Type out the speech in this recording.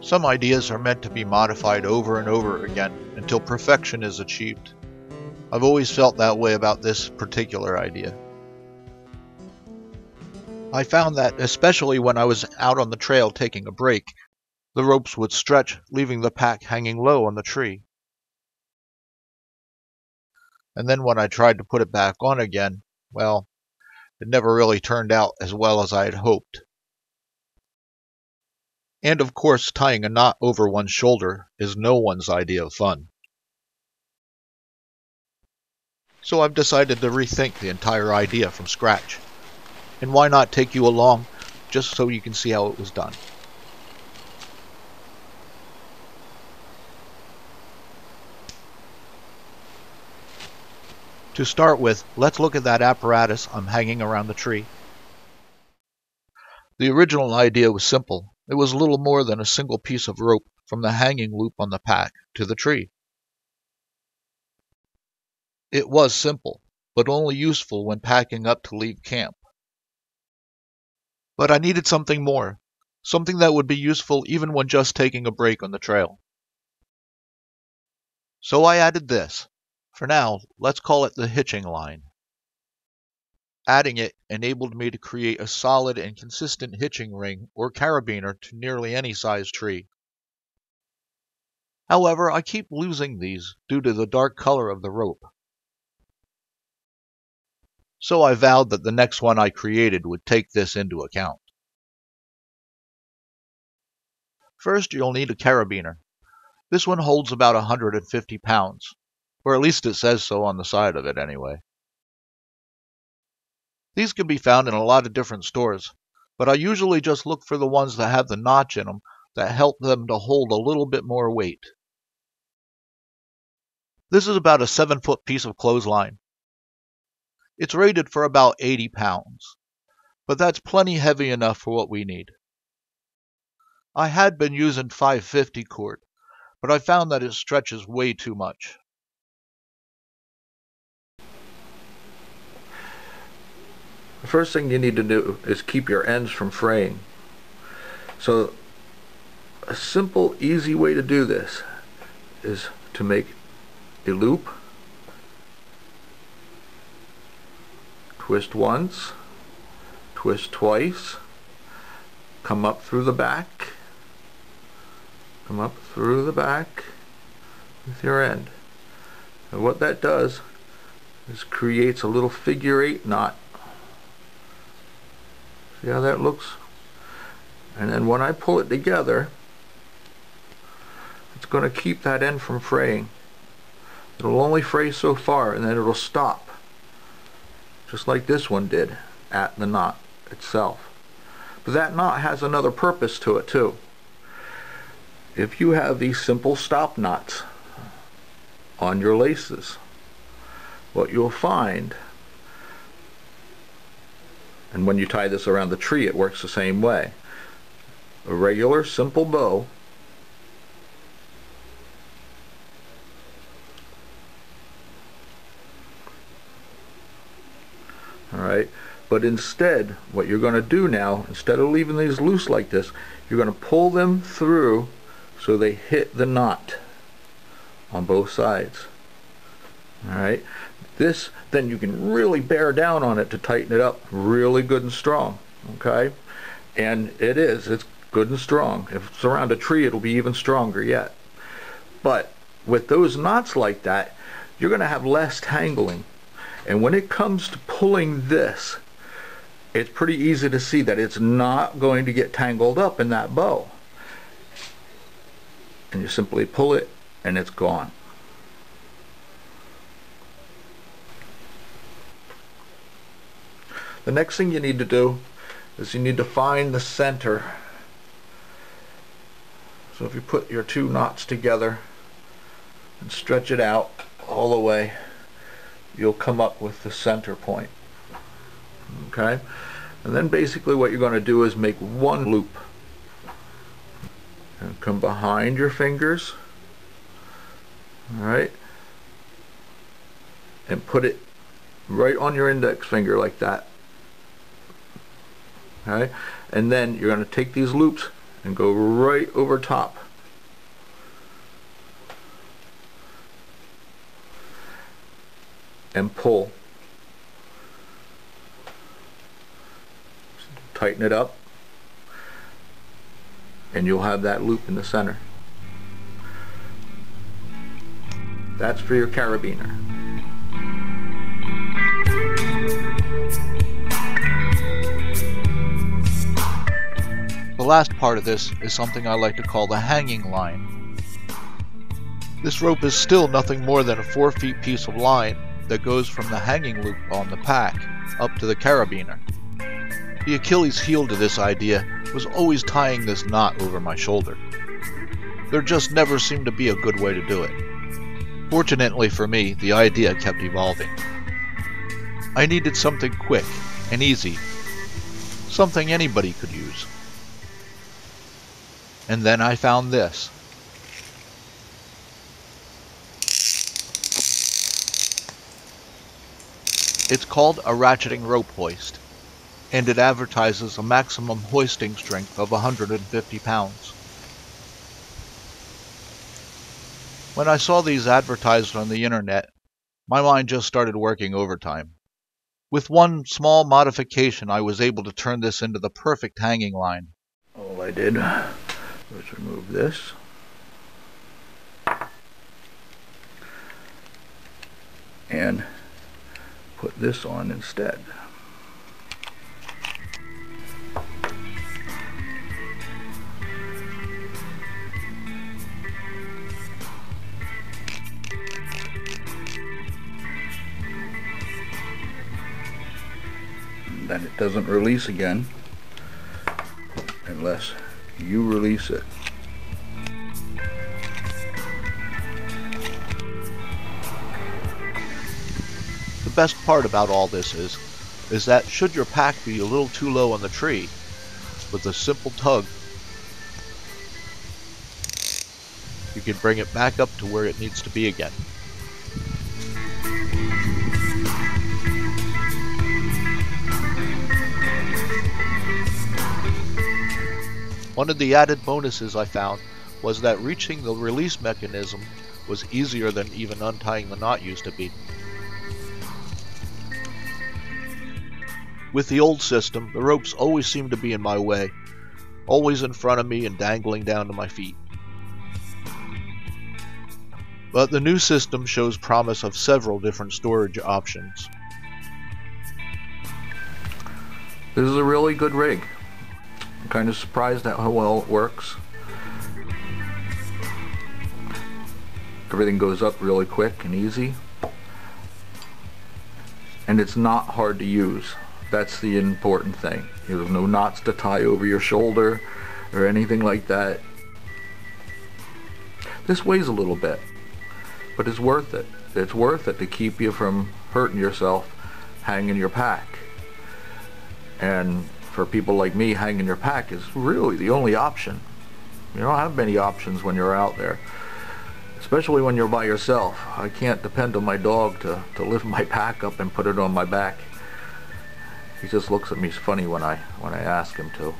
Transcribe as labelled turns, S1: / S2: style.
S1: Some ideas are meant to be modified over and over again until perfection is achieved. I've always felt that way about this particular idea. I found that, especially when I was out on the trail taking a break, the ropes would stretch, leaving the pack hanging low on the tree. And then when I tried to put it back on again, well, it never really turned out as well as I had hoped. And of course, tying a knot over one's shoulder is no one's idea of fun. So I've decided to rethink the entire idea from scratch. And why not take you along just so you can see how it was done. To start with, let's look at that apparatus I'm hanging around the tree. The original idea was simple. It was little more than a single piece of rope from the hanging loop on the pack to the tree. It was simple, but only useful when packing up to leave camp. But I needed something more, something that would be useful even when just taking a break on the trail. So I added this. For now, let's call it the hitching line. Adding it enabled me to create a solid and consistent hitching ring or carabiner to nearly any size tree. However, I keep losing these due to the dark color of the rope. So I vowed that the next one I created would take this into account. First, you'll need a carabiner. This one holds about 150 pounds, or at least it says so on the side of it anyway. These can be found in a lot of different stores, but I usually just look for the ones that have the notch in them that help them to hold a little bit more weight. This is about a 7-foot piece of clothesline. It's rated for about 80 pounds, but that's plenty heavy enough for what we need. I had been using 550 cord, but I found that it stretches way too much.
S2: The first thing you need to do is keep your ends from fraying. So a simple, easy way to do this is to make a loop, twist once, twist twice, come up through the back, with your end. And what that does is creates a little figure 8 knot. See how that looks? And then when I pull it together, it's going to keep that end from fraying. It'll only fray so far and then it'll stop, just like this one did at the knot itself. But that knot has another purpose to it too. If you have these simple stop knots on your laces, what you'll find, and when you tie this around the tree it works the same way, a regular simple bow alright, but instead what you're going to do now, instead of leaving these loose like this, you're going to pull them through so they hit the knot on both sides. Alright, this then you can really bear down on it to tighten it up really good and strong. Okay, and it's good and strong. If it's around a tree it'll be even stronger yet. But with those knots like that, you're going to have less tangling, and when it comes to pulling this, it's pretty easy to see that it's not going to get tangled up in that bow, and you simply pull it and it's gone. The next thing you need to do is you need to find the center. So if you put your two knots together and stretch it out all the way, you'll come up with the center point. Okay? And then basically what you're going to do is make one loop and come behind your fingers, alright, and put it right on your index finger like that. Okay? And then you're going to take these loops and go right over top. And pull. Tighten it up, and you'll have that loop in the center. That's for your carabiner.
S1: The last part of this is something I like to call the hanging line. This rope is still nothing more than a 4-foot piece of line that goes from the hanging loop on the pack up to the carabiner. The Achilles heel to this idea was always tying this knot over my shoulder. There just never seemed to be a good way to do it. Fortunately for me, the idea kept evolving. I needed something quick and easy, something anybody could use. And then I found this. It's called a ratcheting rope hoist, and it advertises a maximum hoisting strength of 150 pounds. When I saw these advertised on the internet, my mind just started working overtime. With one small modification, I was able to turn this into the perfect hanging line.
S2: All I did was remove this. And put this on instead. Then it doesn't release again unless you release it.
S1: The best part about all this is that should your pack be a little too low on the tree, with a simple tug, you can bring it back up to where it needs to be again. One of the added bonuses I found was that reaching the release mechanism was easier than even untying the knot used to be. With the old system, the ropes always seemed to be in my way, always in front of me and dangling down to my feet. But the new system shows promise of several different storage options.
S2: This is a really good rig. I'm kind of surprised at how well it works. Everything goes up really quick and easy. And it's not hard to use. That's the important thing. There's no knots to tie over your shoulder or anything like that. This weighs a little bit, but it's worth it. It's worth it to keep you from hurting yourself hanging your pack. And for people like me, hanging your pack is really the only option. You don't have many options when you're out there, especially when you're by yourself. I can't depend on my dog to lift my pack up and put it on my back. He just looks at me funny when I ask him to.